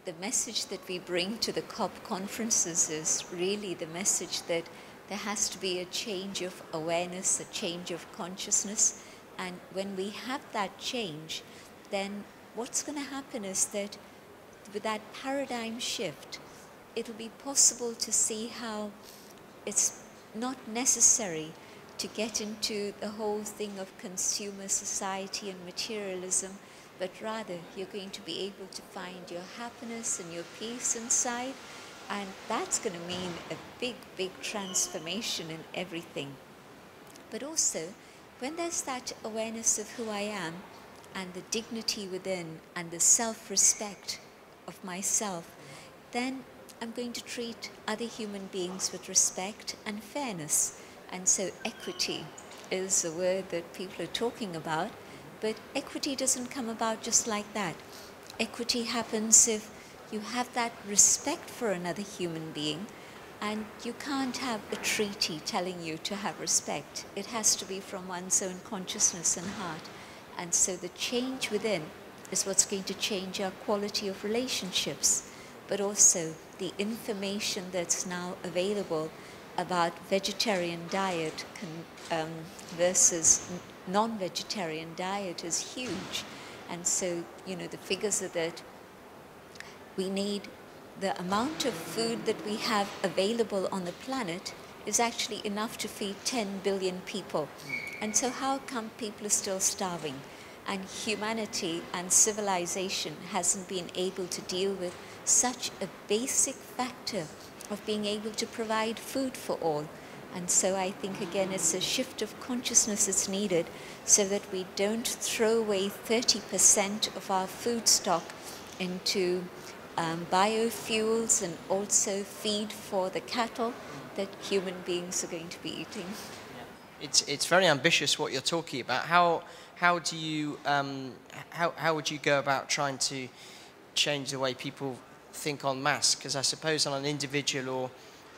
the message that we bring to the COP conferences is really the message that there has to be a change of awareness, a change of consciousness. And when we have that change, then what's going to happen is that with that paradigm shift, it'll be possible to see how it's not necessary to get into the whole thing of consumer society and materialism, but rather you're going to be able to find your happiness and your peace inside, and that's going to mean a big, big transformation in everything. But also, when there's that awareness of who I am, and the dignity within, and the self-respect of myself, then I'm going to treat other human beings with respect and fairness. And so equity is a word that people are talking about, but equity doesn't come about just like that. Equity happens if you have that respect for another human being, and you can't have a treaty telling you to have respect. It has to be from one's own consciousness and heart. And so the change within is what's going to change our quality of relationships, but also the information that's now available about vegetarian diet versus non-vegetarian diet is huge. And so, the figures are that we need the amount of food that we have available on the planet is actually enough to feed 10 billion people. And so how come people are still starving? And humanity and civilization hasn't been able to deal with such a basic factor of being able to provide food for all. And so I think, again, it's a shift of consciousness that's needed so that we don't throw away 30% of our food stock into biofuels and also feed for the cattle that human beings are going to be eating. It's very ambitious what you're talking about. How would you go about trying to change the way people think en masse? Because I suppose on an individual or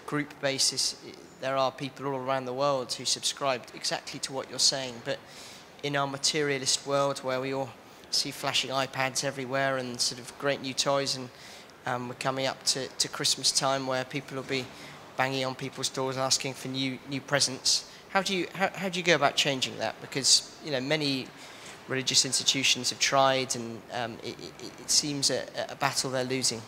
group basis, there are people all around the world who subscribe exactly to what you're saying. But in our materialist world, where we all see flashing iPads everywhere and sort of great new toys, and we're coming up to Christmas time, where people will be banging on people's doors asking for new presents. How do you go about changing that? Because many religious institutions have tried, and it seems a battle they're losing.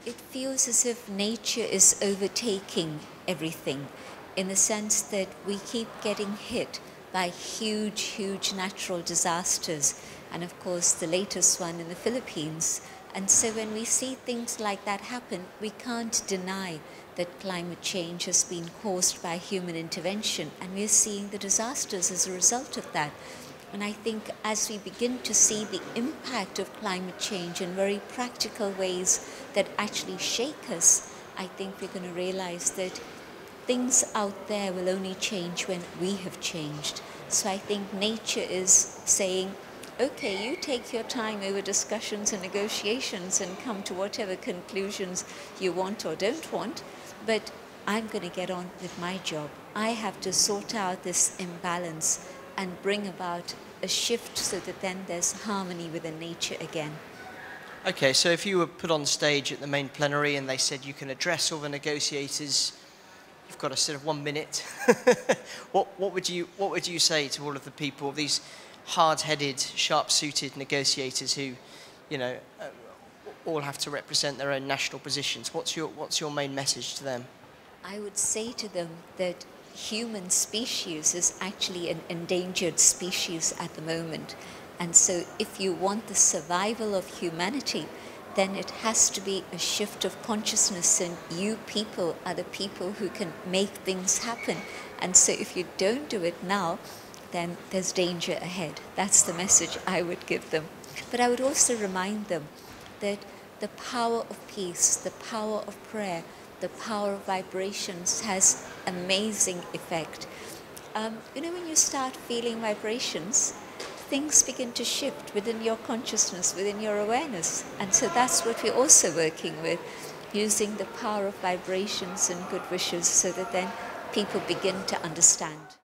It feels as if nature is overtaking everything, in the sense that we keep getting hit by huge, huge natural disasters, and of course the latest one in the Philippines. And so when we see things like that happen, we can't deny that climate change has been caused by human intervention, and we're seeing the disasters as a result of that. And I think as we begin to see the impact of climate change in very practical ways that actually shake us, I think we're going to realize that things out there will only change when we have changed. So I think nature is saying, okay, you take your time over discussions and negotiations and come to whatever conclusions you want or don't want, but I'm going to get on with my job. I have to sort out this imbalance and bring about a shift so that then there's harmony within nature again. Okay, so if you were put on stage at the main plenary and they said you can address all the negotiators, you've got a sort of 1 minute, what would you say to all of the people, these hard-headed, sharp-suited negotiators who, all have to represent their own national positions? What's your main message to them? I would say to them that human species is actually an endangered species at the moment. And so if you want the survival of humanity, then it has to be a shift of consciousness, and you people are the people who can make things happen. And so if you don't do it now, then there's danger ahead. That's the message I would give them. But I would also remind them that the power of peace, the power of prayer, the power of vibrations has amazing effect. When you start feeling vibrations, things begin to shift within your consciousness, within your awareness. And so that's what we're also working with, using the power of vibrations and good wishes so that then people begin to understand.